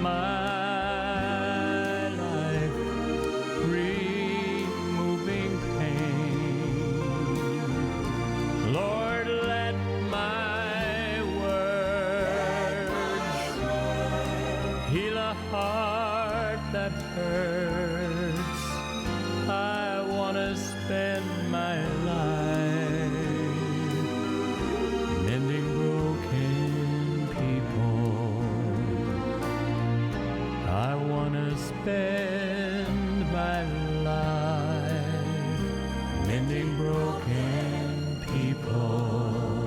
my life, removing pain. Lord, let my words heal a heart that hurts. I want to spend my life mending broken people. I want to spend my life mending broken people.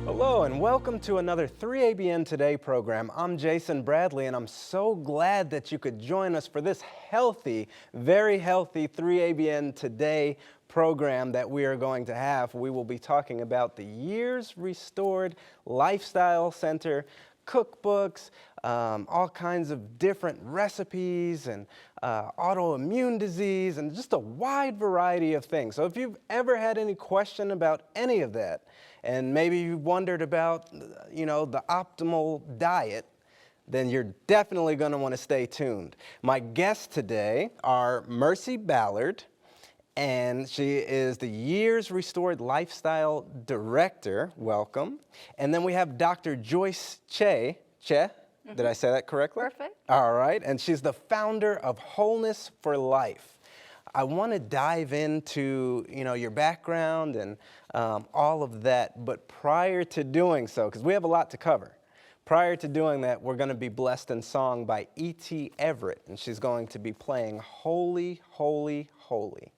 Hello and welcome to another 3ABN Today program. I'm Jason Bradley and I'm so glad that you could join us for this healthy, very healthy 3ABN Today program that we are going to have. We will be talking about the Years Restored Lifestyle Center cookbooks, all kinds of different recipes and autoimmune disease and just a wide variety of things. So if you've ever had any question about any of that, and maybe you wondered about, the optimal diet, then you're definitely going to want to stay tuned. My guests today are Mercy Ballard, and she is the Years Restored Lifestyle Director. Welcome. And then we have Dr. Joyce Che. Did I say that correctly? Perfect. All right. And she's the founder of Wholeness for Life. I want to dive into, your background and all of that, but prior to doing so, because we have a lot to cover, prior to doing that, we're going to be blessed in song by E.T. Everett, and she's going to be playing Holy, Holy, Holy.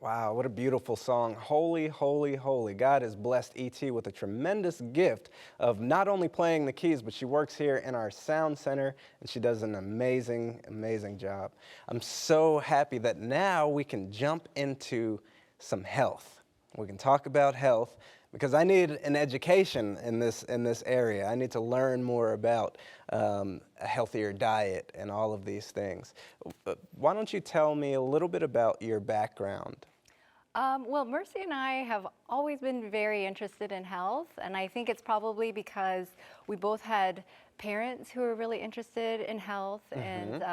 Wow, what a beautiful song. Holy, holy, holy. God has blessed E.T. with a tremendous gift of not only playing the keys, but she works here in our sound center, and she does an amazing, amazing job. I'm so happy that now we can jump into some health. We can talk about health because I need an education in this area. I need to learn more about a healthier diet and all of these things. Why don't you tell me a little bit about your background? Well, Mercy and I have always been very interested in health, and I think it's probably because we both had parents who were really interested in health. And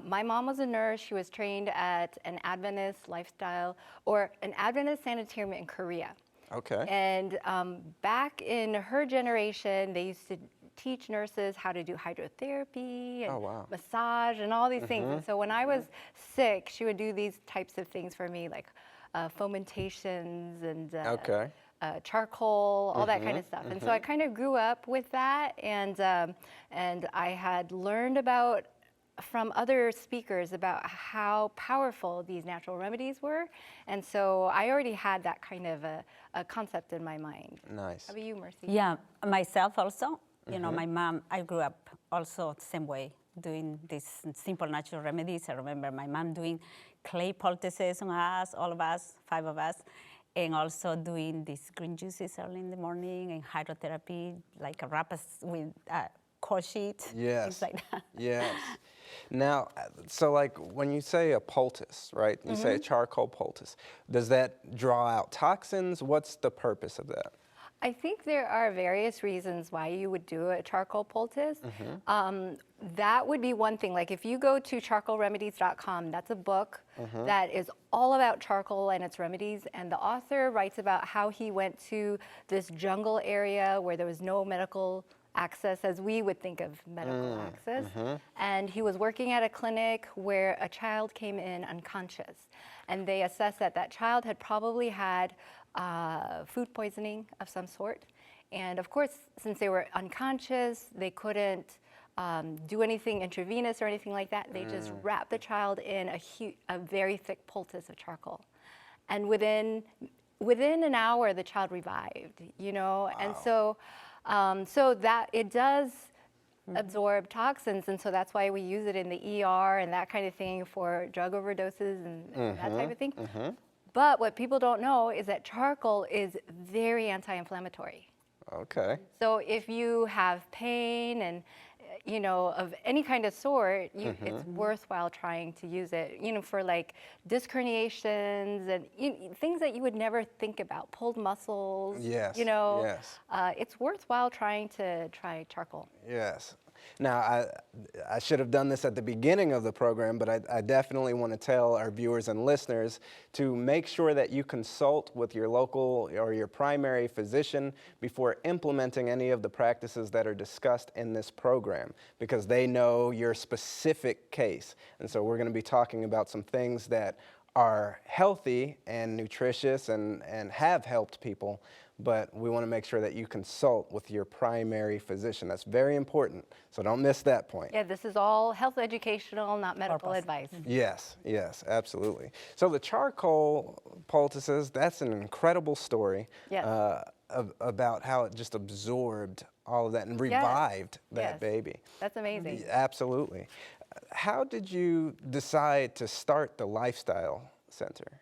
my mom was a nurse. She was trained at an Adventist lifestyle or an Adventist sanitarium in Korea. Okay. And back in her generation, they used to teach nurses how to do hydrotherapy and Oh, wow. massage and all these things. And so when I was sick, she would do these types of things for me, like fomentations and Okay. charcoal, all that kind of stuff. And so I kind of grew up with that, and I had learned about from other speakers about how powerful these natural remedies were, and so I already had that kind of a concept in my mind. Nice. How about you, Mercy? Yeah, myself also. You know, my mom, I grew up also the same way, doing these simple natural remedies. I remember my mom doing clay poultices on us, all of us, 5 of us, and also doing these green juices early in the morning and hydrotherapy, like a wrap with a cold sheet, Yes. things like that. Yes. Now, so like when you say a poultice, right? You say a charcoal poultice. Does that draw out toxins? What's the purpose of that? I think there are various reasons why you would do a charcoal poultice. That would be one thing. Like if you go to charcoalremedies.com, that's a book that is all about charcoal and its remedies. And the author writes about how he went to this jungle area where there was no medical access as we would think of medical access. And he was working at a clinic where a child came in unconscious. And they assessed that that child had probably had food poisoning of some sort. And of course, since they were unconscious, they couldn't do anything intravenous or anything like that. They just wrapped the child in a very thick poultice of charcoal. And within an hour, the child revived, you know? Wow. And so that it does absorb toxins, and so that's why we use it in the ER and that kind of thing for drug overdoses and that type of thing. But what people don't know is that charcoal is very anti-inflammatory. Okay. So if you have pain and you know, of any kind of sort, it's worthwhile trying to use it, you know, for like disc herniations and things that you would never think about, pulled muscles, Yes, you know. yes. It's worthwhile try charcoal. Yes. Now, I should have done this at the beginning of the program, but I definitely want to tell our viewers and listeners to make sure that you consult with your local or your primary physician before implementing any of the practices that are discussed in this program, because they know your specific case. And so we're going to be talking about some things that are healthy and nutritious and have helped people, but we want to make sure that you consult with your primary physician. That's very important, so don't miss that point. Yeah, this is all health educational, not medical advice. Yes, yes, absolutely. So the charcoal poultices, that's an incredible story. Yes. About how it just absorbed all of that and revived that Yes. baby. That's amazing. Absolutely. How did you decide to start the Lifestyle Center?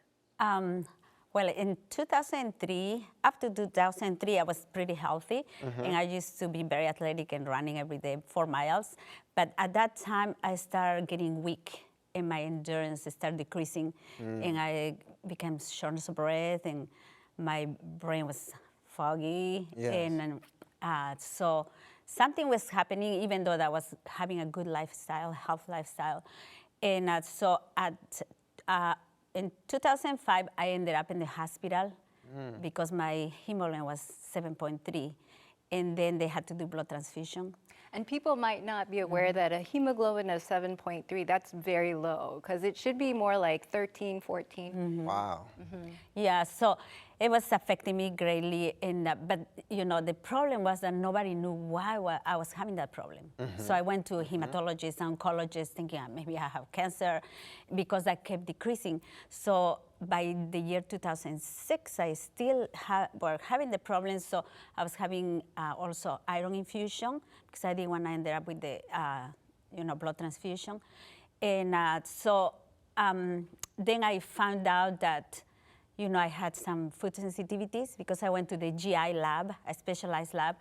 Well, in 2003, after 2003, I was pretty healthy, and I used to be very athletic and running every day 4 miles. But at that time, I started getting weak, and my endurance started decreasing, and I became shortness of breath, and my brain was foggy, Yes. and so something was happening, even though I was having a good lifestyle, health lifestyle, and in 2005, I ended up in the hospital because my hemoglobin was 7.3, and then they had to do blood transfusion. And people might not be aware that a hemoglobin of 7.3, that's very low, because it should be more like 13, 14. Wow. Yeah, so, it was affecting me greatly. But you know, the problem was that nobody knew why I was having that problem. So I went to hematologists, oncologists, thinking maybe I have cancer, because that kept decreasing. So by the year 2006, I still were having the problem. So I was having also iron infusion, because I didn't want to end up with the blood transfusion. And then I found out that I had some food sensitivities, because I went to the GI lab, a specialized lab,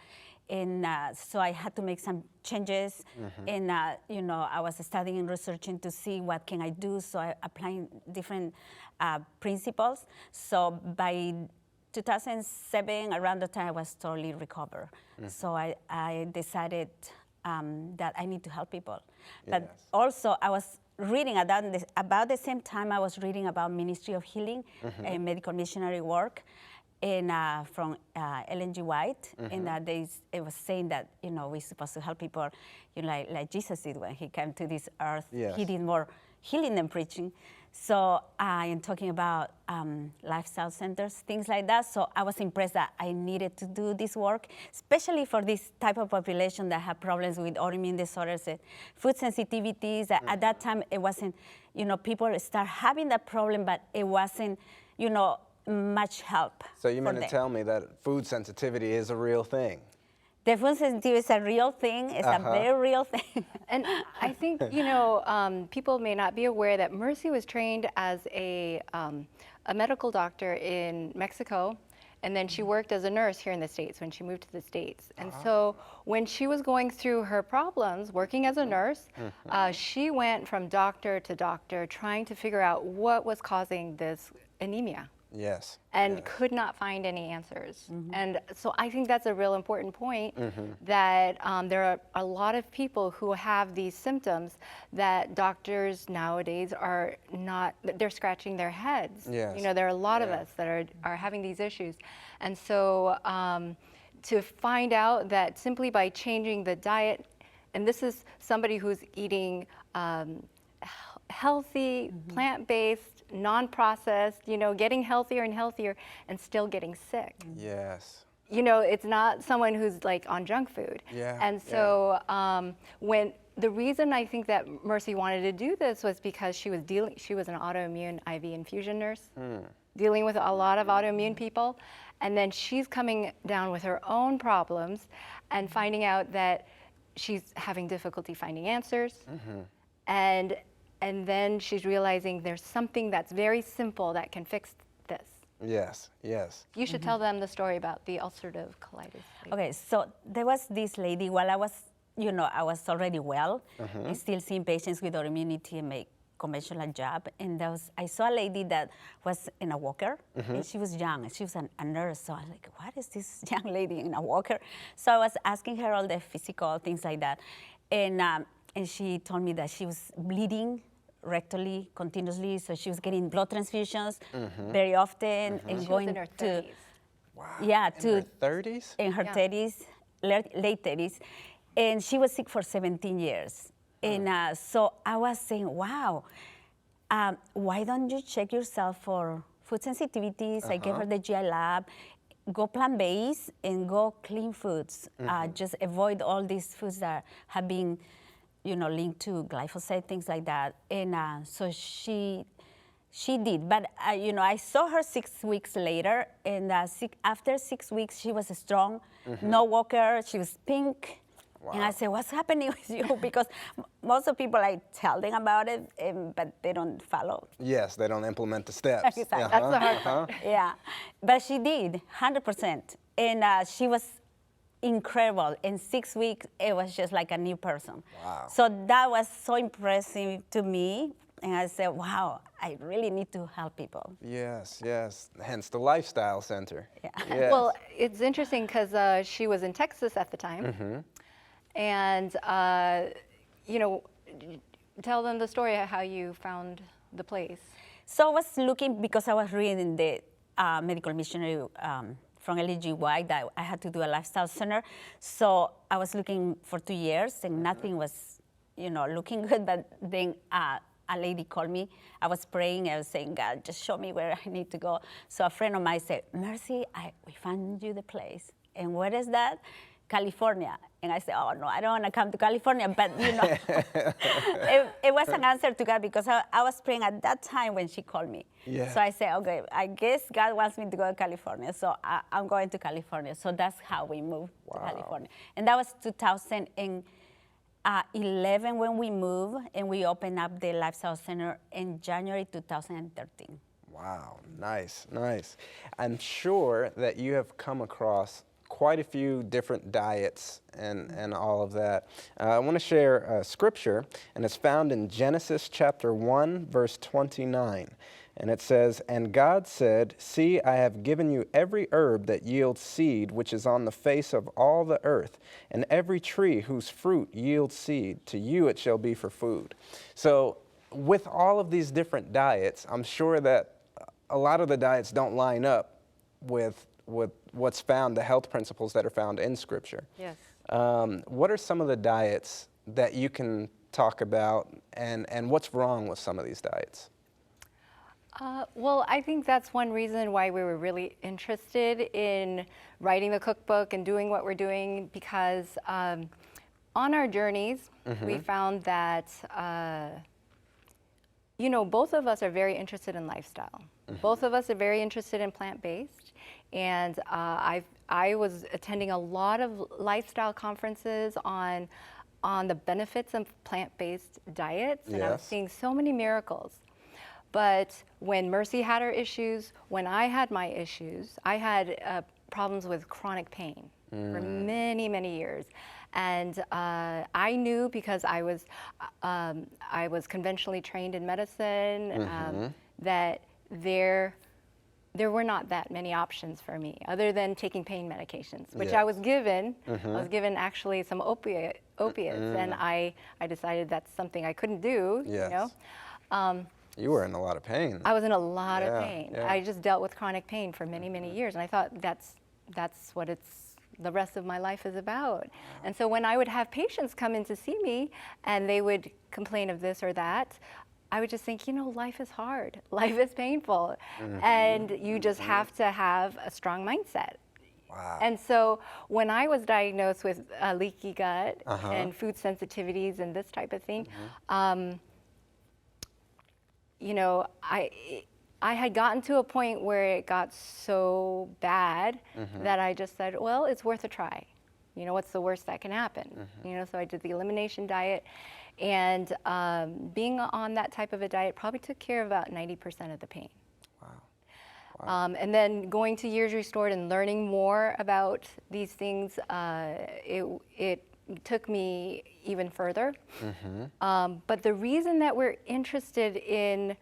and so I had to make some changes. And I was studying and researching to see what can I do. So I applying different principles. So by 2007, around the time, I was totally recovered. So I decided that I need to help people. But also, I was reading about the same time I was reading about Ministry of Healing and medical missionary work, and from Ellen G. White, and it was saying that we're supposed to help people, like Jesus did when he came to this earth. He did more healing than preaching. So I am talking about lifestyle centers, things like that. So I was impressed that I needed to do this work, especially for this type of population that have problems with autoimmune disorders, food sensitivities. At that time, it wasn't, people start having that problem, but it wasn't, much help. So you mean to tell me that food sensitivity is a real thing? The food sensitivity is a real thing. It's a very real thing. And I think, people may not be aware that Mercy was trained as a medical doctor in Mexico, and then she worked as a nurse here in the States when she moved to the States. And so when she was going through her problems working as a nurse, she went from doctor to doctor trying to figure out what was causing this anemia. Yes. And could not find any answers. And so I think that's a real important point, that there are a lot of people who have these symptoms that doctors nowadays are not, they're scratching their heads. Yes. There are a lot of us that are having these issues. And so to find out that simply by changing the diet, and this is somebody who's eating healthy, plant-based, non-processed, getting healthier and healthier and still getting sick. Yes. It's not someone who's like on junk food. Yeah. And so when the reason I think that Mercy wanted to do this was because she was an autoimmune IV infusion nurse, dealing with a lot of autoimmune people. And then she's coming down with her own problems and finding out that she's having difficulty finding answers. And then she's realizing there's something that's very simple that can fix this. Yes, yes. You should tell them the story about the ulcerative colitis. Okay, so there was this lady, while I was, I was already well, and still seeing patients with autoimmunity and make conventional job. And I saw a lady that was in a walker, and she was young, and she was a nurse. So I was like, what is this young lady in a walker? So I was asking her all the physical things like that. And she told me that she was bleeding rectally continuously, so she was getting blood transfusions very often, and she going was in her to 30s. In her 30s? In her 30s, late 30s, and she was sick for 17 years. And so I was saying, wow, why don't you check yourself for food sensitivities? I gave her the GI lab. Go plant-based and go clean foods. Just avoid all these foods that have been linked to glyphosate, things like that. And so she did. But, I saw her 6 weeks later, and after 6 weeks, she was strong, no walker, she was pink. Wow. And I said, what's happening with you? Because most of people, I tell them about it, but they don't follow. Yes, they don't implement the steps. Exactly. That's the hard part. Yeah, but she did, 100%. And she was incredible. In 6 weeks, it was just like a new person. Wow. So that was so impressive to me. And I said, wow, I really need to help people. Yes, yes. Hence the Lifestyle Center. Yeah. Yes. Well, it's interesting because she was in Texas at the time. And, tell them the story of how you found the place. So I was looking, because I was reading the medical missionary from Ellen G. White, that I had to do a lifestyle center. So I was looking for 2 years, and nothing was, looking good. But then a lady called me. I was praying. I was saying, God, just show me where I need to go. So a friend of mine said, Mercy, we found you the place. And where is that? California. And I said, oh, no, I don't want to come to California. But, it was an answer to God because I was praying at that time when she called me. Yeah. So I said, okay, I guess God wants me to go to California. So I'm going to California. So that's how we moved to California. And that was 2011 when we moved, and we opened up the Lifestyle Center in January 2013. Wow, nice, nice. I'm sure that you have come across quite a few different diets and all of that. I want to share scripture, and it's found in Genesis chapter 1, verse 29. And it says, "And God said, See, I have given you every herb that yields seed, which is on the face of all the earth, and every tree whose fruit yields seed. To you it shall be for food." So with all of these different diets, I'm sure that a lot of the diets don't line up with what's found, the health principles that are found in Scripture. Yes. What are some of the diets that you can talk about, and what's wrong with some of these diets? Well, I think that's one reason why we were really interested in writing the cookbook and doing what we're doing, because on our journeys, we found that, both of us are very interested in lifestyle. Both of us are very interested in plant-based. And I was attending a lot of lifestyle conferences on the benefits of plant-based diets, and I was Yes. seeing so many miracles. But when Mercy had her issues, when I had my issues, I had problems with chronic pain for many, many years. And I knew, because I was conventionally trained in medicine, that there were not that many options for me other than taking pain medications, which I was given. I was given actually some opiates, and I decided that's something I couldn't do. Yes. You were in a lot of pain. I was in a lot of Yeah, pain. yeah. I just dealt with chronic pain for many, many years, and I thought that's what the rest of my life is about. And so when I would have patients come in to see me and they would complain of this or that, I would just think, life is hard, life is painful, and you just have to have a strong mindset. Wow. And so when I was diagnosed with leaky gut and food sensitivities and this type of thing, I had gotten to a point where it got so bad that I just said, well, it's worth a try. What's the worst that can happen? So I did the elimination diet, and being on that type of a diet probably took care of about 90% of the pain. Wow. And then going to Years Restored and learning more about these things, it took me even further. But the reason that we're interested in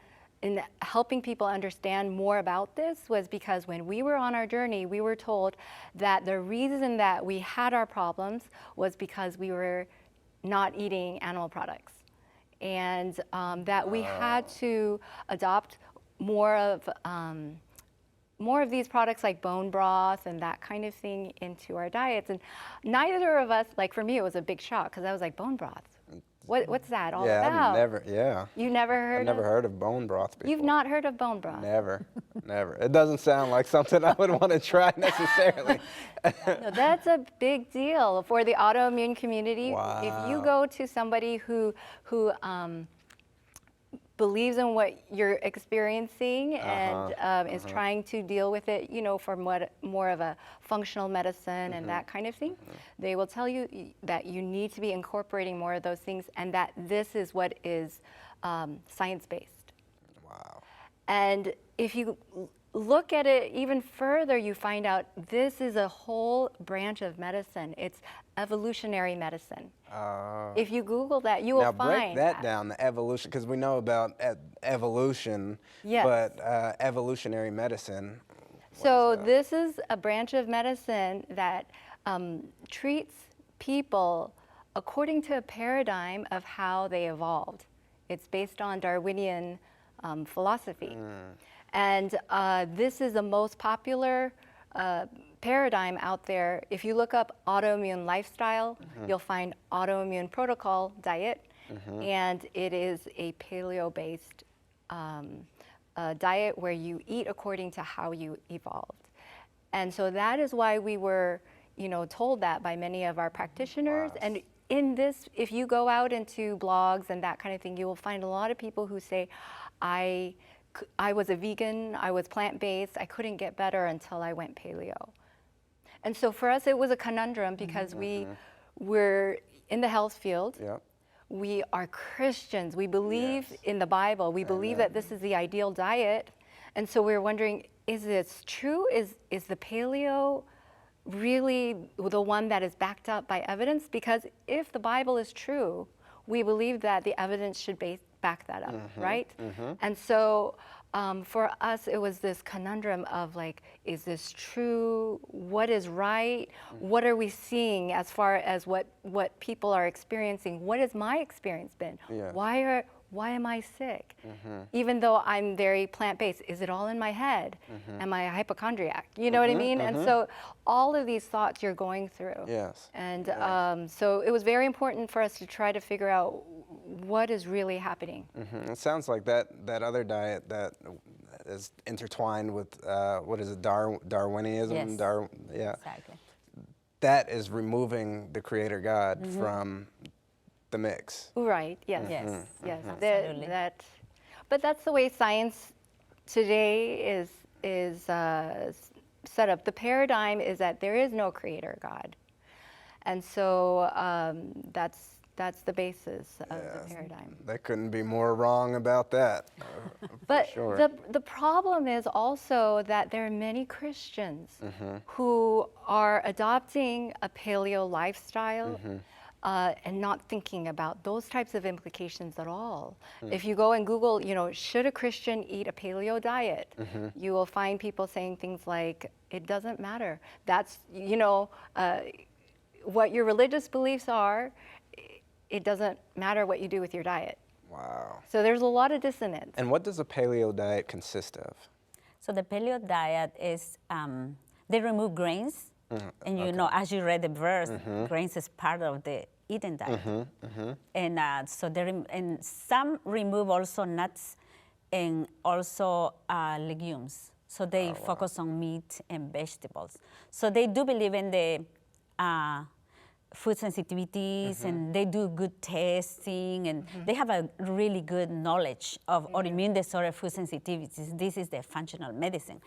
helping people understand more about this was because when we were on our journey, we were told that the reason that we had our problems was because we were not eating animal products, and that we had to adopt more of these products like bone broth and that kind of thing into our diets. And neither of us, like for me, it was a big shock, because I was like, bone broth? What's that all about? You never heard I've never heard of bone broth before. You've not heard of bone broth? Never. It doesn't sound like something I would want to try necessarily. No, that's a big deal for the autoimmune community. Wow. If you go to somebody who believes in what you're experiencing and is trying to deal with it, from more of a functional medicine and that kind of thing, they will tell you that you need to be incorporating more of those things, and that this is what is science-based. Wow. And if you look at it even further, you find out this is a whole branch of medicine. It's evolutionary medicine. If you Google that, you will Now find break that down, the evolution, because we know about evolution, Yes. but evolutionary medicine. So this is a branch of medicine that treats people according to a paradigm of how they evolved. It's based on Darwinian philosophy. And this is the most popular paradigm out there. If you look up autoimmune lifestyle, you'll find autoimmune protocol diet, and it is a paleo-based diet where you eat according to how you evolved. And so that is why we were, told that by many of our practitioners. Wow. And in this, if you go out into blogs and that kind of thing, you will find a lot of people who say, I was a vegan, I was plant-based, I couldn't get better until I went paleo. And so for us, it was a conundrum because we were in the health field. Yep. We are Christians. We believe in the Bible. We believe that this is the ideal diet. And so we're wondering, is this true? Is the paleo really the one that is backed up by evidence? Because if the Bible is true, we believe that the evidence should back that up, right? And so for us, it was this conundrum of like, is this true? What is right? What are we seeing as far as what people are experiencing? What has my experience been? Yes. Why am I sick? Even though I'm very plant-based, is it all in my head? Am I a hypochondriac? You know what I mean? And so all of these thoughts you're going through. Yes. And so it was very important for us to try to figure out what is really happening. It sounds like that other diet that is intertwined with, what is it, Darwinism? Yes. Yeah. Exactly. That is removing the Creator God from the mix. Right, yes. Yes. Yes. Absolutely. But that's the way science today is set up. The paradigm is that there is no creator God. And so that's the basis of the paradigm. They couldn't be more wrong about that. But sure. the problem is also that there are many Christians who are adopting a paleo lifestyle and not thinking about those types of implications at all. If you go and Google, should a Christian eat a paleo diet? You will find people saying things like, it doesn't matter. That's, what your religious beliefs are, it doesn't matter what you do with your diet. Wow. So there's a lot of dissonance. And what does a paleo diet consist of? So the paleo diet is, they remove grains. And as you read the verse, grains is part of the eating diet. And so and some remove also nuts and also legumes. So they focus on meat and vegetables. So they do believe in the food sensitivities, and they do good testing, and they have a really good knowledge of autoimmune disorder food sensitivities. This is the functional medicine.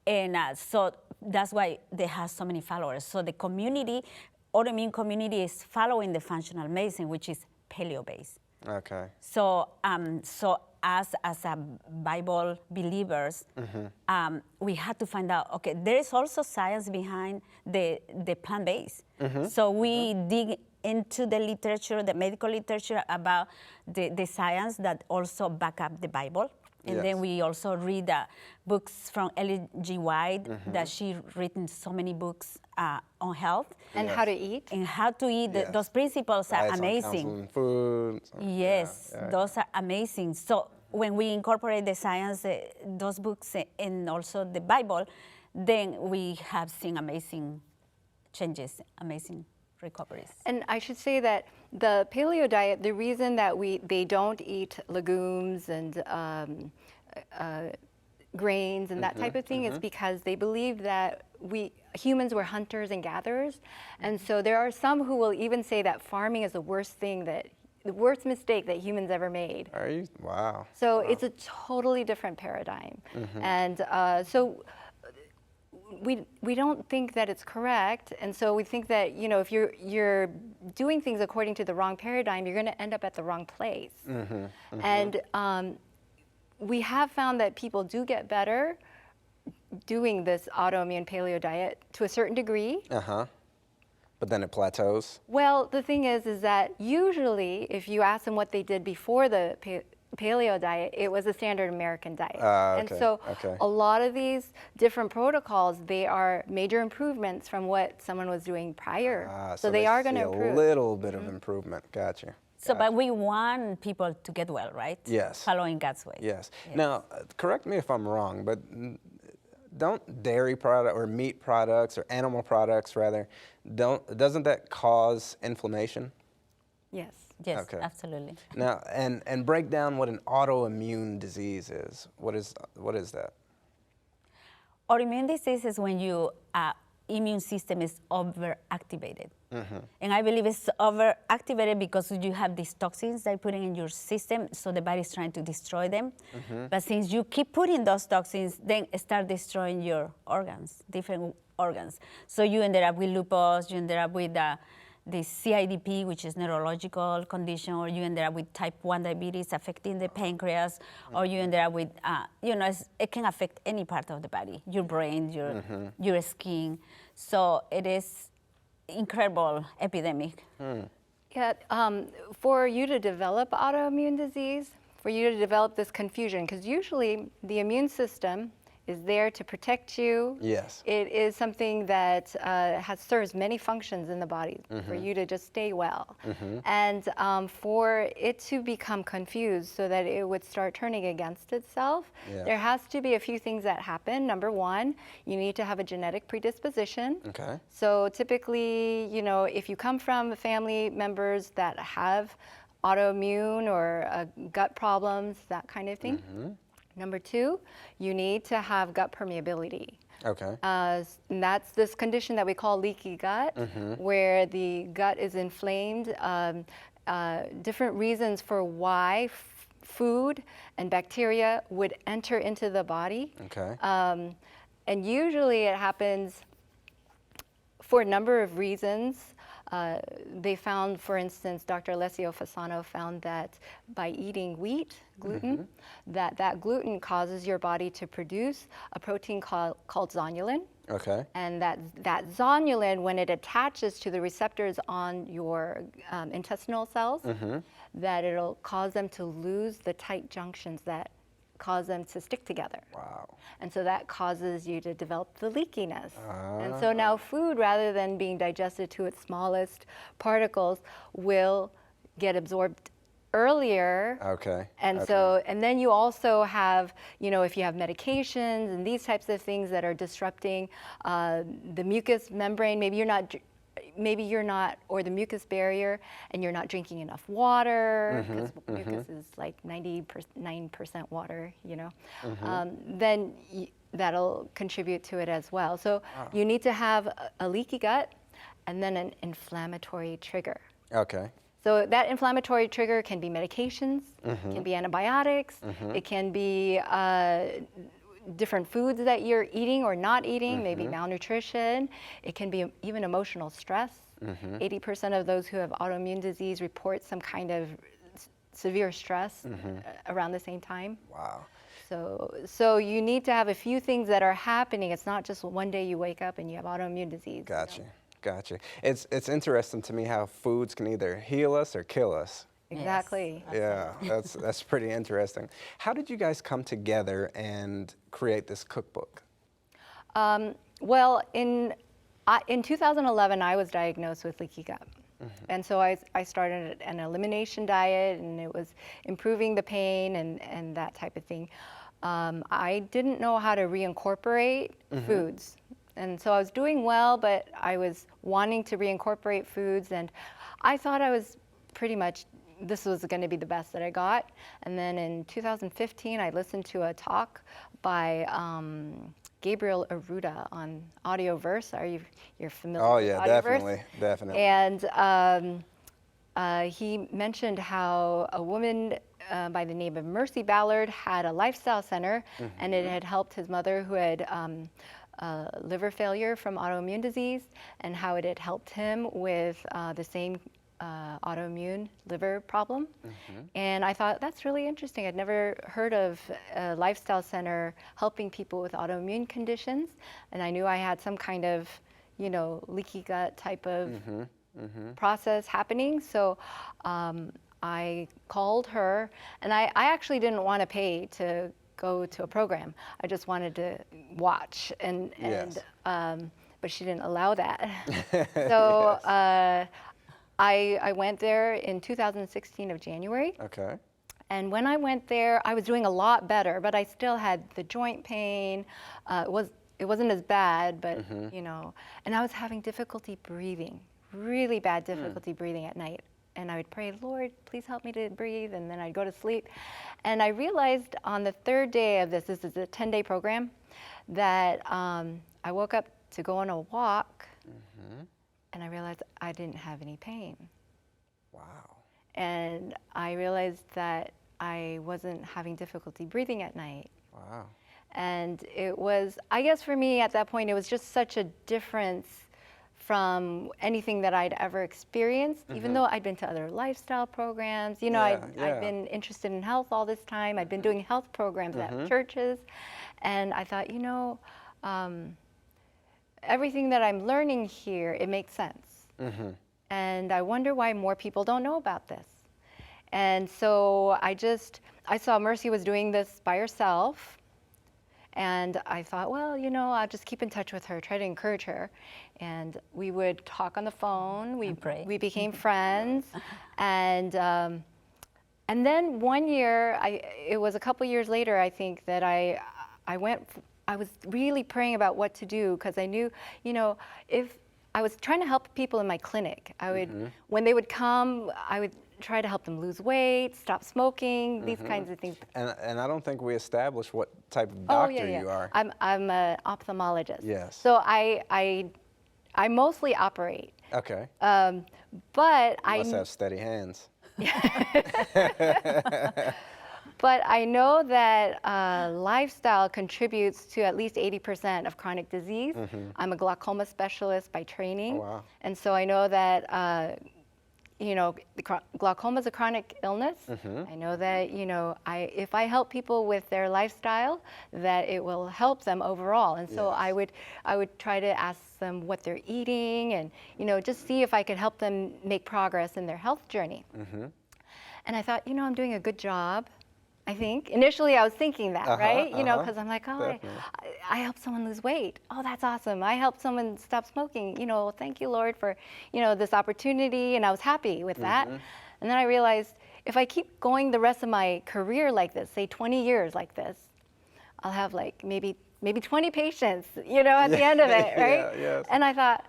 And so that's why they have so many followers. So the community, autoimmune community, is following the functional medicine, which is paleo-based. Okay. So, as a Bible believers, we had to find out, okay, there is also science behind the plant-based. So we dig into the literature, the medical literature about the science that also back up the Bible. And then we also read books from Ellen G. White, that she written so many books on health. And how to eat. And how to eat. Those principles are Diets on amazing. counseling, food. Yes, those are amazing. So when we incorporate the science, those books, and also the Bible, then we have seen amazing changes, amazing recoveries. And I should say that the paleo diet, the reason that they don't eat legumes and grains and that type of thing is because they believe that humans were hunters and gatherers. And so there are some who will even say that farming is the worst mistake that humans ever made. Are you? Wow. So it's a totally different paradigm. And so we don't think that it's correct, and so we think that if you're doing things according to the wrong paradigm, you're going to end up at the wrong place. And we have found that people do get better doing this autoimmune paleo diet to a certain degree. But then it plateaus. Well, the thing is that usually if you ask them what they did before the paleo diet, it was a standard American diet. And so a lot of these different protocols, they are major improvements from what someone was doing prior. So they are going to improve. A little bit of improvement. Gotcha. So, but we want people to get well, right? Yes. Following God's way. Yes. Now, correct me if I'm wrong, but don't dairy product or meat products or animal products rather, doesn't that cause inflammation? Yes. Yes, Okay. absolutely. Now, and break down what an autoimmune disease is. What is that? Autoimmune disease is when your immune system is overactivated. And I believe it's overactivated because you have these toxins that are putting in your system, so the body's trying to destroy them. But since you keep putting those toxins, then it start destroying your organs, different organs. So you ended up with lupus, you ended up with the CIDP, which is neurological condition, or you ended up with type 1 diabetes affecting the pancreas, or you ended up with, it can affect any part of the body, your brain, your skin. So it is incredible epidemic. Yeah, for you to develop autoimmune disease, for you to develop this confusion, because usually the immune system is there to protect you. Yes. It is something that serves many functions in the body for you to just stay well. And for it to become confused so that it would start turning against itself, Yeah. there has to be a few things that happen. Number one, you need to have a genetic predisposition. Okay. So typically, if you come from family members that have autoimmune or gut problems, that kind of thing. Number two, you need to have gut permeability. Okay. And that's this condition that we call leaky gut, where the gut is inflamed. Different reasons for why food and bacteria would enter into the body. Okay. And usually it happens for a number of reasons. They found, for instance, Dr. Alessio Fasano found that by eating wheat, gluten, that gluten causes your body to produce a protein called zonulin. Okay. And that zonulin, when it attaches to the receptors on your intestinal cells, that it'll cause them to lose the tight junctions that cause them to stick together. Wow. And so that causes you to develop the leakiness. And so now food, rather than being digested to its smallest particles, will get absorbed earlier. Okay. And so, and then you also have, if you have medications and these types of things that are disrupting the mucous membrane, maybe you're not, or the mucus barrier, and you're not drinking enough water, because mucus is like 99% water, then that'll contribute to it as well. So you need to have a leaky gut and then an inflammatory trigger. Okay. So that inflammatory trigger can be medications, can be antibiotics, it can be different foods that you're eating or not eating, maybe malnutrition. It can be even emotional stress. 80% of those who have autoimmune disease report some kind of severe stress around the same time. Wow. So you need to have a few things that are happening. It's not just one day you wake up and you have autoimmune disease. Gotcha. Gotcha. It's interesting to me how foods can either heal us or kill us. Exactly. Yeah, that's pretty interesting. How did you guys come together and create this cookbook? Well, in 2011, I was diagnosed with leaky gut. And so I started an elimination diet, and it was improving the pain and that type of thing. I didn't know how to reincorporate foods. And so I was doing well, but I was wanting to reincorporate foods, and I thought I was pretty much, this was going to be the best that I got. And then in 2015, I listened to a talk by Gabriel Arruda on Audioverse. You're familiar Oh with yeah, Audioverse? definitely. And he mentioned how a woman by the name of Mercy Ballard had a lifestyle center, and it had helped his mother who had liver failure from autoimmune disease, and how it had helped him with the same autoimmune liver problem. And I thought, that's really interesting. I'd never heard of a lifestyle center helping people with autoimmune conditions, and I knew I had some kind of, leaky gut type of process happening. So I called her, and I actually didn't want to pay to go to a program. I just wanted to watch, but she didn't allow that. So I went there in 2016 of January. Okay. And when I went there, I was doing a lot better, but I still had the joint pain. It wasn't as bad, but and I was having difficulty breathing, really bad difficulty breathing at night. and I would pray, Lord, please help me to breathe, and then I'd go to sleep. And I realized on the third day of this is a 10-day program, that I woke up to go on a walk, and I realized I didn't have any pain. Wow. And I realized that I wasn't having difficulty breathing at night. Wow. And it was, I guess for me at that point, it was just such a difference from anything that I'd ever experienced, even though I'd been to other lifestyle programs. You know, I'd been interested in health all this time. I'd been doing health programs at churches. And I thought, you know, everything that I'm learning here, it makes sense. And I wonder why more people don't know about this. And so I saw Mercy was doing this by herself. And I thought, well, you know, I'll just keep in touch with her, try to encourage her. And we would talk on the phone. We became friends. And then one year, it was a couple years later, I think, that I was really praying about what to do, because I knew, you know, if I was trying to help people in my clinic, I would, when they would come, I would try to help them lose weight, stop smoking, these kinds of things. And I don't think we established what type of doctor you are. I'm an ophthalmologist. Yes. So I mostly operate. Okay. But I Must have steady hands. But I know that lifestyle contributes to at least 80% of chronic disease. I'm a glaucoma specialist by training. Oh, wow. And so I know that, you know, glaucoma is a chronic illness. I know that, you know, if I help people with their lifestyle, that it will help them overall. And so I would try to ask them what they're eating, and, you know, just see if I could help them make progress in their health journey. And I thought, you know, I'm doing a good job. I think. Initially, I was thinking that, right? You know, because I'm like, oh, I helped someone lose weight. Oh, that's awesome. I helped someone stop smoking. You know, thank you, Lord, for, you know, this opportunity. And I was happy with that. And then I realized if I keep going the rest of my career like this, say 20 years like this, I'll have like maybe 20 patients, you know, at the end of it, right? Yes. And I thought,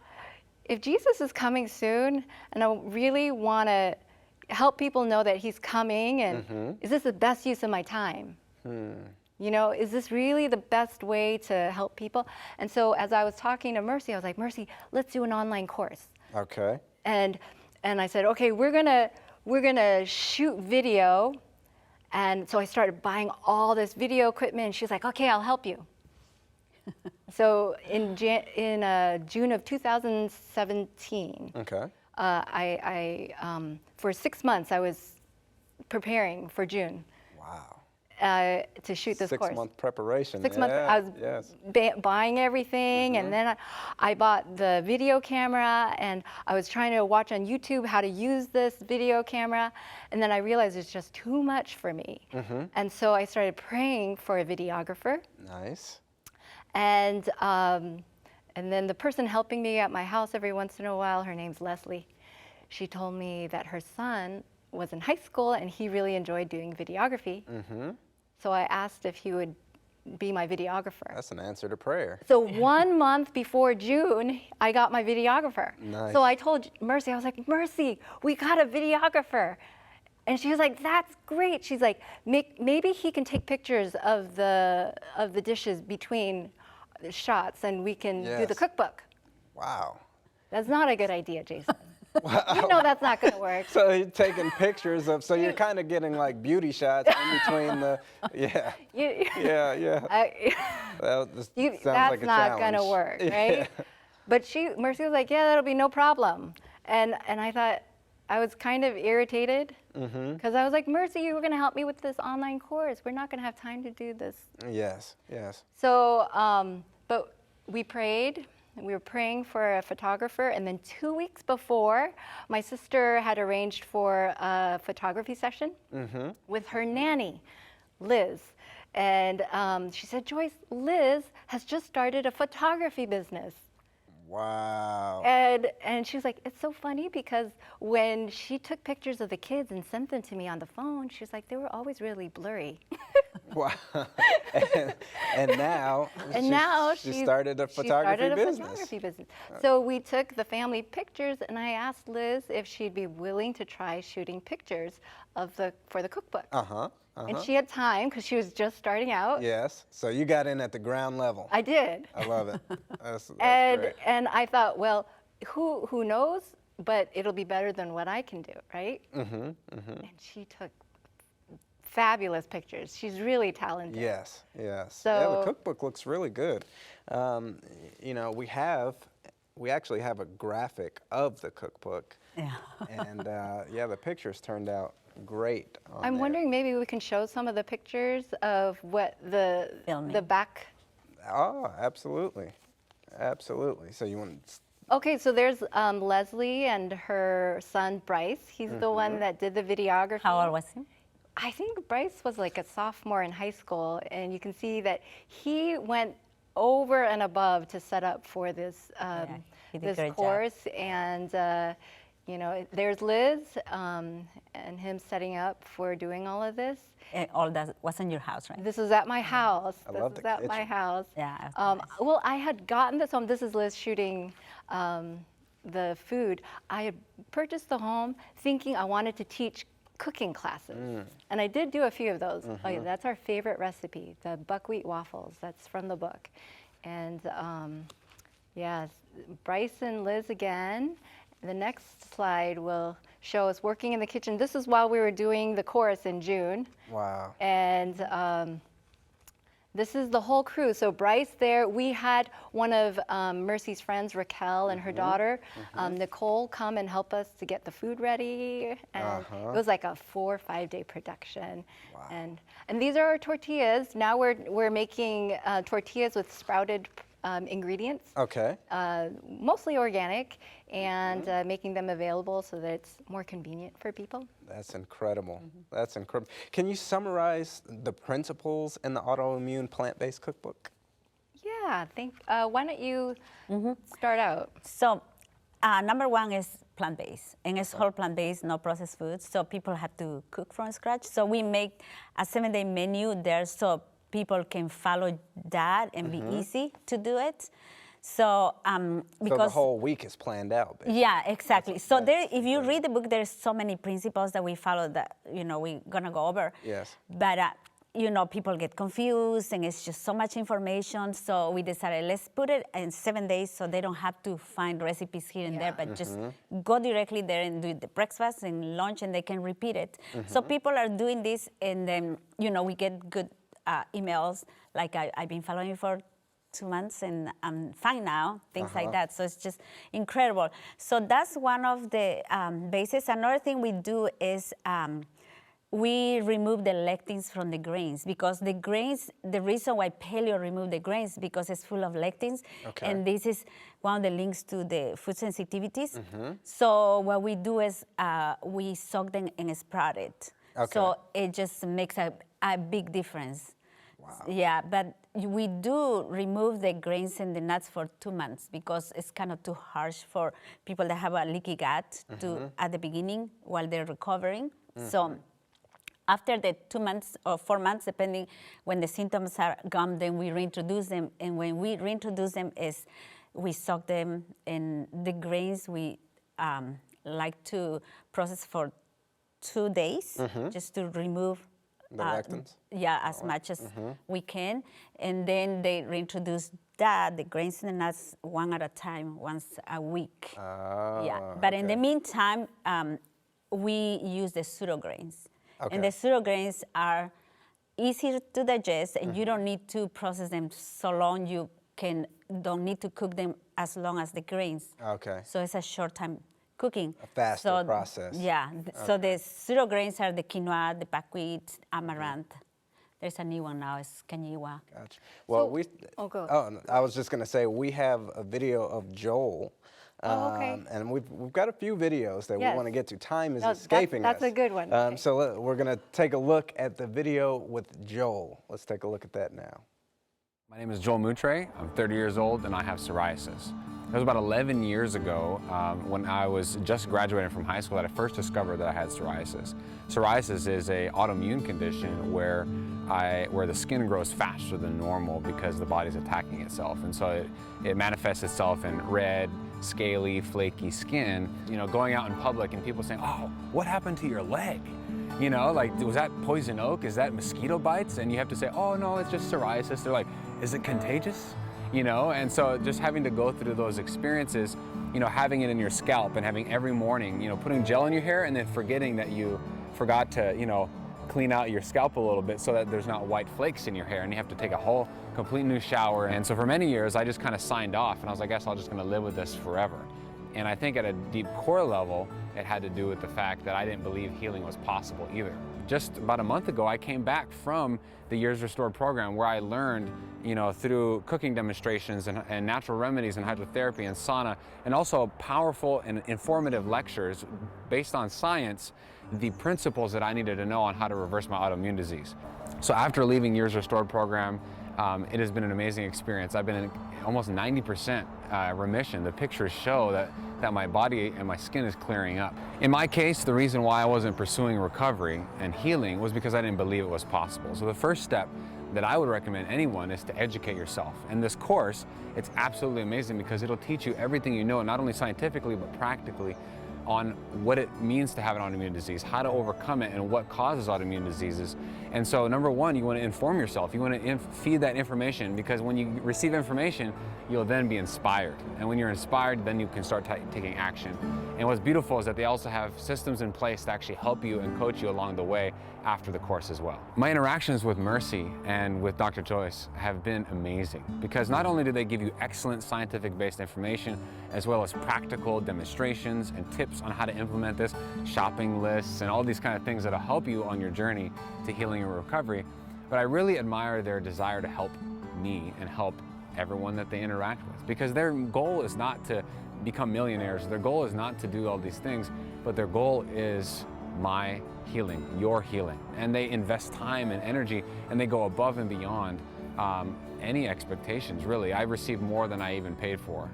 if Jesus is coming soon, and I really want to help people know that he's coming, and is this the best use of my time? You know, is this really the best way to help people? And so as I was talking to Mercy, I was like, Mercy, let's do an online course. Okay. And I said, okay, we're gonna shoot video. And so I started buying all this video equipment, and she's like, okay, I'll help you. So in June of 2017, Okay. for 6 months, I was preparing for June. Wow. To shoot this course. 6 month preparation. 6 months. I was buying everything, and then I bought the video camera, and I was trying to watch on YouTube how to use this video camera, and then I realized it's just too much for me. And so I started praying for a videographer. Nice. And then the person helping me at my house every once in a while, her name's Leslie, she told me that her son was in high school and he really enjoyed doing videography. So I asked if he would be my videographer. That's an answer to prayer. So 1 month before June, I got my videographer. Nice. So I told Mercy, I was like, Mercy, we got a videographer. And she was like, that's great. She's like, maybe he can take pictures of the dishes between the shots, and we can do the cookbook. Wow. That's not a good idea, Jason. You know that's not going to work. So you're taking pictures of, so you're kind of getting like beauty shots in between the, yeah. That's not going to work, right? But Mercy was like, yeah, that'll be no problem. And I thought, I was kind of irritated because I was like, Mercy, you were going to help me with this online course. We're not going to have time to do this. Yes, yes. So, but we prayed. We were praying for a photographer, and then 2 weeks before, my sister had arranged for a photography session with her nanny, Liz. And she said, Joyce, Liz has just started a photography business. Wow. And she was like, it's so funny because when she took pictures of the kids and sent them to me on the phone, she was like, they were always really blurry. Wow. and now, she started a photography business. So we took the family pictures, and I asked Liz if she'd be willing to try shooting pictures for the cookbook. And she had time because she was just starting out. Yes. So you got in at the ground level. I did. I love it. That's great. And I thought, well, who knows? But it'll be better than what I can do, right? And she took fabulous pictures. She's really talented. Yes, yes. So, yeah, the cookbook looks really good. You know, we actually have a graphic of the cookbook. Yeah. And yeah, the pictures turned out great. I'm wondering maybe we can show some of the pictures of what the back. Oh, absolutely, absolutely. So you want? Okay, so there's Leslie and her son Bryce. He's the one that did the videography. How old was he? I think Bryce was like a sophomore in high school, and you can see that he went over and above to set up for this he did a this great course. And you know, there's Liz and him setting up for doing all of this. And all that was in your house, right? This was at my house. I This love was the at my kitchen. house. Yeah, that's nice. Well, I had gotten this home. This is Liz shooting the food. I had purchased the home thinking I wanted to teach cooking classes. And I did do a few of those. Oh, yeah, that's our favorite recipe, the buckwheat waffles. That's from the book. And yeah, Bryce and Liz again. The next slide will show us working in the kitchen. This is while we were doing the course in June. Wow. And this is the whole crew. So Bryce there, we had one of Mercy's friends, Raquel, and her daughter, Nicole, come and help us to get the food ready. And it was like a 4 or 5 day production. Wow. And these are our tortillas. Now we're making tortillas with sprouted ingredients. Okay. Mostly organic, and making them available so that it's more convenient for people. That's incredible. That's incredible. Can you summarize the principles in the autoimmune plant-based cookbook? Yeah, why don't you start out? So, number one is plant-based, and it's whole plant-based, no processed foods. So people have to cook from scratch. So we make a 7-day menu there, so people can follow that and be easy to do it. So, because so the whole week is planned out. Basically. Yeah, exactly. So there, if you read the book, there's so many principles that we follow that we're gonna go over. Yes. But people get confused, and it's just so much information. So we decided, let's put it in 7 days, so they don't have to find recipes here and there, but just go directly there and do the breakfast and lunch, and they can repeat it. So people are doing this, and then we get good emails. Like I've been following you for 2 months, and I'm fine now, things like that. So it's just incredible. So that's one of the bases. Another thing we do is we remove the lectins from the grains, because the grains, the reason why paleo remove the grains, because it's full of lectins. Okay. And this is one of the links to the food sensitivities. So what we do is we soak them and sprout it. Okay. So it just makes a big difference. Wow. Yeah, but we do remove the grains and the nuts for 2 months, because it's kind of too harsh for people that have a leaky gut at the beginning while they're recovering. So after the 2 months or 4 months, depending when the symptoms are gone, then we reintroduce them. And when we reintroduce them, is we soak them in the grains. We like to process for 2 days just to remove The lectins? Yeah, as much as we can. And then they reintroduce that, the grains and the nuts, one at a time, once a week. Yeah, but in the meantime, we use the pseudo grains. Okay. And the pseudo grains are easier to digest, and you don't need to process them so long. You don't need to cook them as long as the grains. Okay. So it's a short time cooking. A faster process. Yeah. So the pseudo grains are the quinoa, the buckwheat, amaranth. There's a new one now, it's Canyiwa. Gotcha. Well, go. I was just going to say, we have a video of Joel. Okay. And we've got a few videos that we want to get to. Time is No, escaping that's us. a good one. Okay. So we're going to take a look at the video with Joel. Let's take a look at that now. My name is Joel Moutre. I'm 30 years old and I have psoriasis. It was about 11 years ago when I was just graduating from high school that I first discovered that I had psoriasis. Psoriasis is an autoimmune condition where the skin grows faster than normal because the body's attacking itself. And so it manifests itself in red, scaly, flaky skin. You know, going out in public and people saying, "Oh, what happened to your leg?" You know, like, was that poison oak? Is that mosquito bites? And you have to say, "Oh, no, it's just psoriasis." They're like, "Is it contagious?" You know, and so just having to go through those experiences, you know, having it in your scalp and having every morning, you know, putting gel in your hair and then forgetting that you forgot to, you know, clean out your scalp a little bit so that there's not white flakes in your hair and you have to take a whole complete new shower. And so for many years, I just kind of signed off and I was like, I guess I'm just gonna live with this forever. And I think at a deep core level, it had to do with the fact that I didn't believe healing was possible either. Just about a month ago, I came back from the Years Restored program where I learned, you know, through cooking demonstrations and natural remedies and hydrotherapy and sauna, and also powerful and informative lectures based on science, the principles that I needed to know on how to reverse my autoimmune disease. So after leaving Years Restored program, it has been an amazing experience. I've been in almost 90% remission. The pictures show that my body and my skin is clearing up. In my case, the reason why I wasn't pursuing recovery and healing was because I didn't believe it was possible. So the first step that I would recommend anyone is to educate yourself. And this course, it's absolutely amazing because it'll teach you everything you know, not only scientifically, but practically, on what it means to have an autoimmune disease, how to overcome it, and what causes autoimmune diseases. And so number one, you want to inform yourself. You want to feed that information, because when you receive information, you'll then be inspired. And when you're inspired, then you can start taking action. And what's beautiful is that they also have systems in place to actually help you and coach you along the way after the course as well. My interactions with Mercy and with Dr. Joyce have been amazing, because not only do they give you excellent scientific-based information, as well as practical demonstrations and tips on how to implement this, shopping lists, and all these kind of things that'll help you on your journey to healing and recovery, but I really admire their desire to help me and help everyone that they interact with, because their goal is not to become millionaires. Their goal is not to do all these things, but their goal is my healing, your healing. And they invest time and energy, and they go above and beyond any expectations, really. I received more than I even paid for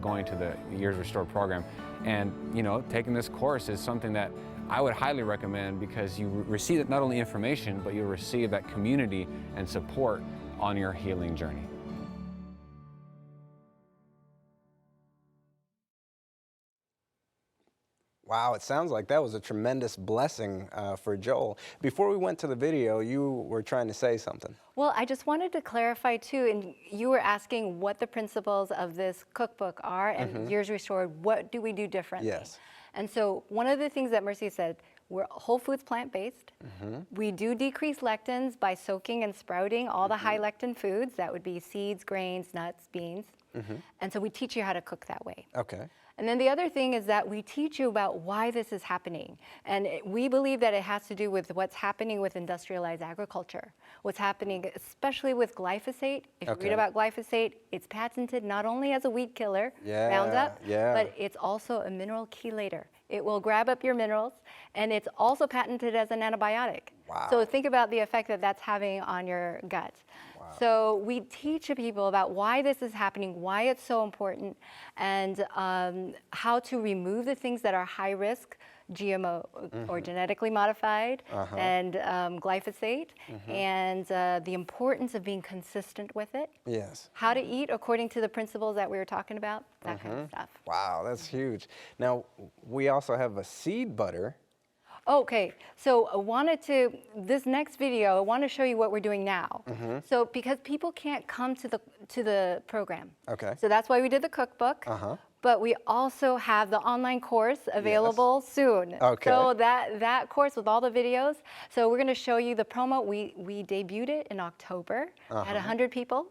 going to the Years Restored program. And, you know, taking this course is something that I would highly recommend, because you receive not only information, but you'll receive that community and support on your healing journey. Wow, it sounds like that was a tremendous blessing for Joel. Before we went to the video, you were trying to say something. Well, I just wanted to clarify too, and you were asking what the principles of this cookbook are, and Years Restored, what do we do differently? Yes. And so one of the things that Mercy said, we're whole foods plant-based. We do decrease lectins by soaking and sprouting all the high lectin foods. That would be seeds, grains, nuts, beans. And so we teach you how to cook that way. Okay. And then the other thing is that we teach you about why this is happening. And we believe that it has to do with what's happening with industrialized agriculture, what's happening especially with glyphosate. If you read about glyphosate, it's patented not only as a weed killer, Roundup, but it's also a mineral chelator. It will grab up your minerals, and it's also patented as an antibiotic. Wow. So think about the effect that that's having on your gut. So we teach people about why this is happening, why it's so important, and how to remove the things that are high risk, GMO or genetically modified, and glyphosate, and the importance of being consistent with it. Yes. How to eat according to the principles that we were talking about, that kind of stuff. Wow, that's huge. Now, we also have a seed butter. Okay, so I wanted to, this next video, I want to show you what we're doing now. So because people can't come to the program. Okay. So that's why we did the cookbook. But we also have the online course available soon. Okay. So that course with all the videos. So we're going to show you the promo. We debuted it in October, had 100 people.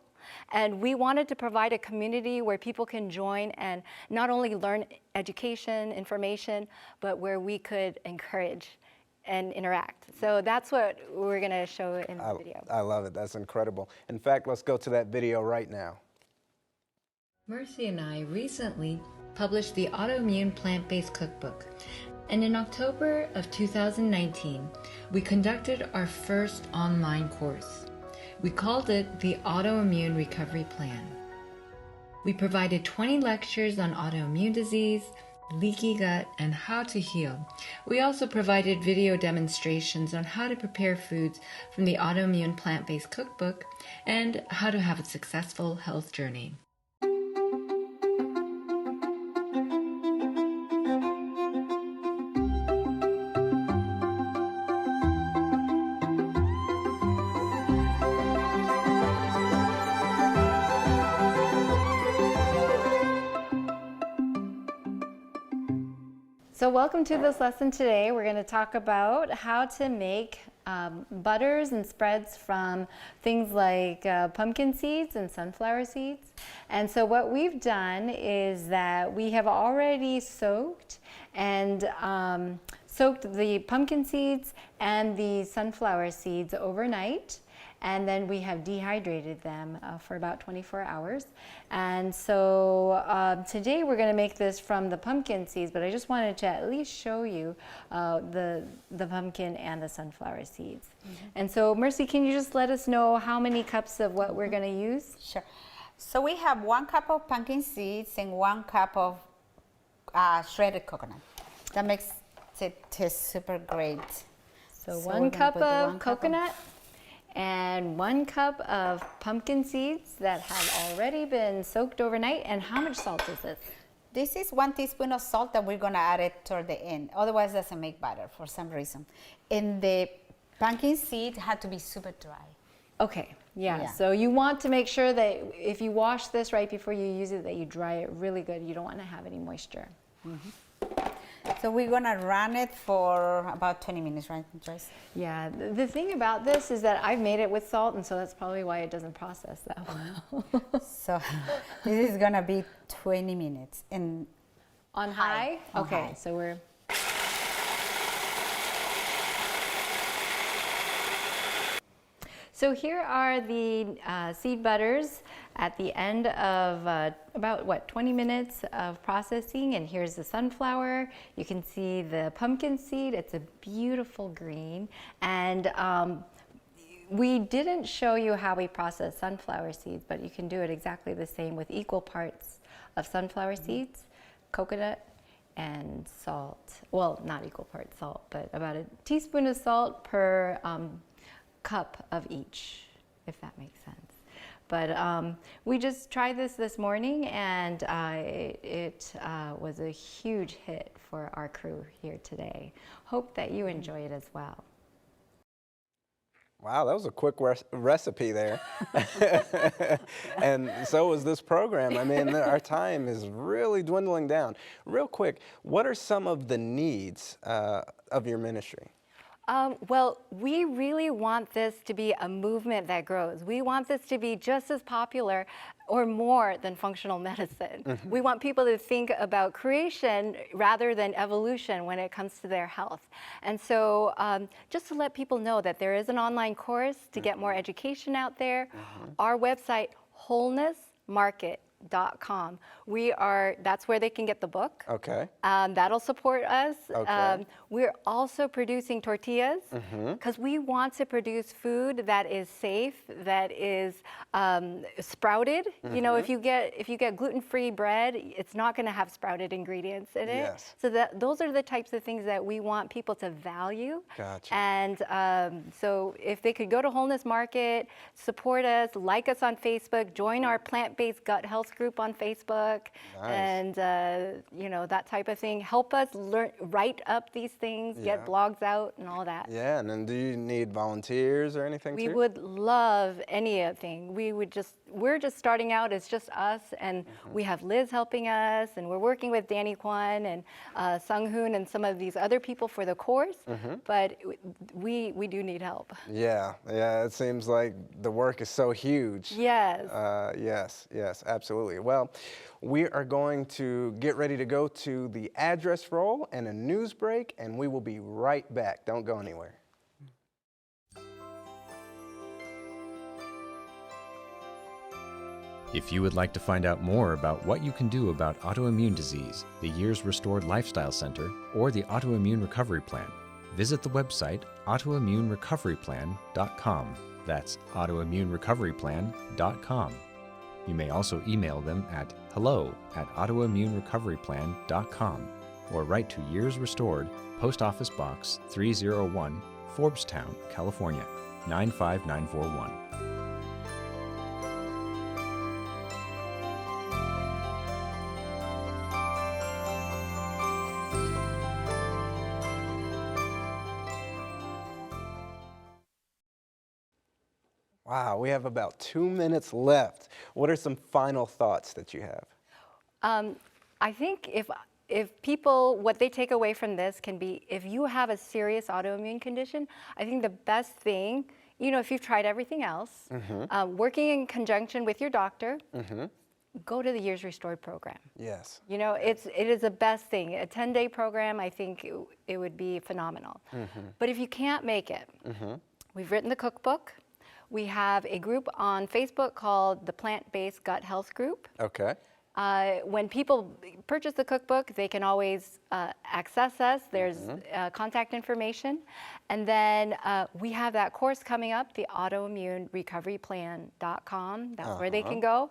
And we wanted to provide a community where people can join and not only learn education, information, but where we could encourage and interact. So that's what we're going to show in the video. I love it. That's incredible. In fact, let's go to that video right now. Mercy and I recently published the Autoimmune Plant-Based Cookbook. And in October of 2019, we conducted our first online course. We called it the Autoimmune Recovery Plan. We provided 20 lectures on autoimmune disease, leaky gut, and how to heal. We also provided video demonstrations on how to prepare foods from the Autoimmune Plant-Based Cookbook and how to have a successful health journey. So welcome to this lesson today. We're going to talk about how to make butters and spreads from things like pumpkin seeds and sunflower seeds. And so what we've done is that we have already soaked the pumpkin seeds and the sunflower seeds overnight. And then we have dehydrated them for about 24 hours. And so today we're going to make this from the pumpkin seeds, but I just wanted to at least show you the pumpkin and the sunflower seeds. And so Mercy, can you just let us know how many cups of what we're going to use? Sure. So we have 1 cup of pumpkin seeds and 1 cup of shredded coconut. That makes it taste super great. So 1 cup of coconut and 1 cup of pumpkin seeds that have already been soaked overnight. And how much salt is this? This is 1 teaspoon of salt that we're gonna add it toward the end. Otherwise, it doesn't make butter for some reason. And the pumpkin seed had to be super dry. Okay, yeah. So you want to make sure that if you wash this right before you use it, that you dry it really good. You don't want to have any moisture. So we're gonna run it for about 20 minutes, right, Joyce? Yeah, the thing about this is that I've made it with salt, and so that's probably why it doesn't process that well. So this is gonna be 20 minutes. And On high? On Okay, high. so we're... So here are the seed butters at the end of about 20 minutes of processing, and here's the sunflower. You can see the pumpkin seed. It's a beautiful green, and we didn't show you how we process sunflower seeds, but you can do it exactly the same with equal parts of sunflower seeds, coconut, and salt. Well, not equal parts salt, but about a teaspoon of salt per cup of each, if that makes sense. But we just tried this morning, and it was a huge hit for our crew here today. Hope that you enjoy it as well. Wow, that was a quick recipe there. And so is this program. I mean, our time is really dwindling down. Real quick, what are some of the needs of your ministry? Well, we really want this to be a movement that grows. We want this to be just as popular or more than functional medicine. We want people to think about creation rather than evolution when it comes to their health. And so just to let people know that there is an online course to get more education out there. Our website, wholenessmarket.com. That's where they can get the book. Okay. That'll support us. Okay. We're also producing tortillas because we want to produce food that is safe, that is sprouted. You know, if you get gluten-free bread, it's not going to have sprouted ingredients in it. Yes. So those are the types of things that we want people to value. Gotcha. And so if they could go to Wholeness Market, support us, like us on Facebook, join our plant-based gut health group on Facebook, Nice. and you know, that type of thing. Help us write up these things, get blogs out, and all that. Yeah, and then do you need volunteers or anything We too? would love anything. We're just starting out. It's just us, and we have Liz helping us, and we're working with Danny Kwan and Sung Hoon and some of these other people for the course. But we do need help. Yeah, it seems like the work is so huge. Yes. Yes, absolutely. Well, we are going to get ready to go to the address roll and a news break, and we will be right back. Don't go anywhere. If you would like to find out more about what you can do about autoimmune disease, the Years Restored Lifestyle Center, or the Autoimmune Recovery Plan, visit the website autoimmunerecoveryplan.com. That's autoimmunerecoveryplan.com. You may also email them at hello@autoimmunerecoveryplan.com or write to Years Restored, Post Office Box 301, Forbestown, California, 95941. Wow, we have about 2 minutes left. What are some final thoughts that you have? I think if people, what they take away from this can be, if you have a serious autoimmune condition, I think the best thing, you know, if you've tried everything else, working in conjunction with your doctor, go to the Years Restored program. Yes. You know, it is the best thing. A 10-day program, I think it would be phenomenal. But if you can't make it, we've written the cookbook. We have a group on Facebook called the Plant-Based Gut Health Group. Okay. When people purchase the cookbook, they can always access us. There's contact information. And then we have that course coming up, the autoimmunerecoveryplan.com. That's where they can go.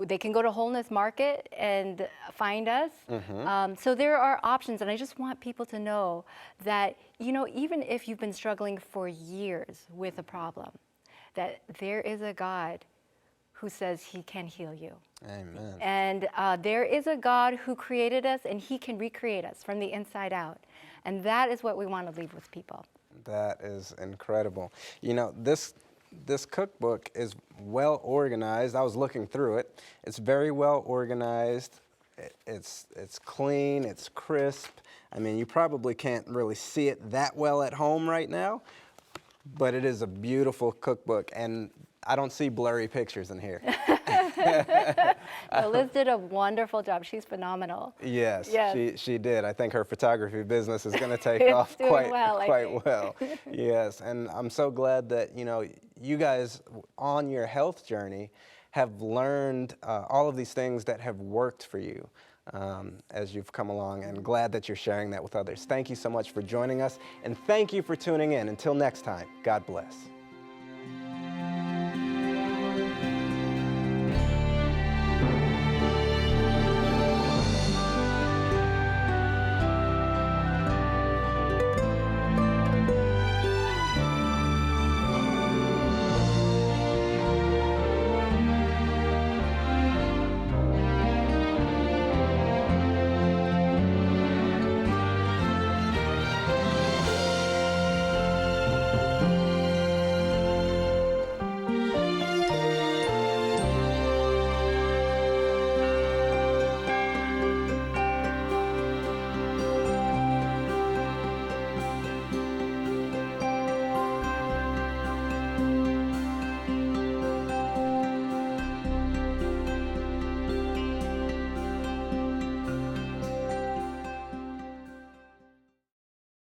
They can go to Wholeness Market and find us. So there are options, and I just want people to know that, you know, even if you've been struggling for years with a problem, that there is a God who says he can heal you. Amen. And there is a God who created us, and he can recreate us from the inside out. And that is what we want to leave with people. That is incredible. You know, this cookbook is well organized. I was looking through it. It's very well organized. It's clean, it's crisp. I mean, you probably can't really see it that well at home right now, but it is a beautiful cookbook, and I don't see blurry pictures in here. Liz did a wonderful job. She's phenomenal. Yes, Yes. she did. I think her photography business is going to take It's off doing quite well, I think. well. Yes, and I'm so glad that, you know, you guys on your health journey have learned all of these things that have worked for you as you've come along, and glad that you're sharing that with others. Thank you so much for joining us, and thank you for tuning in. Until next time, God bless.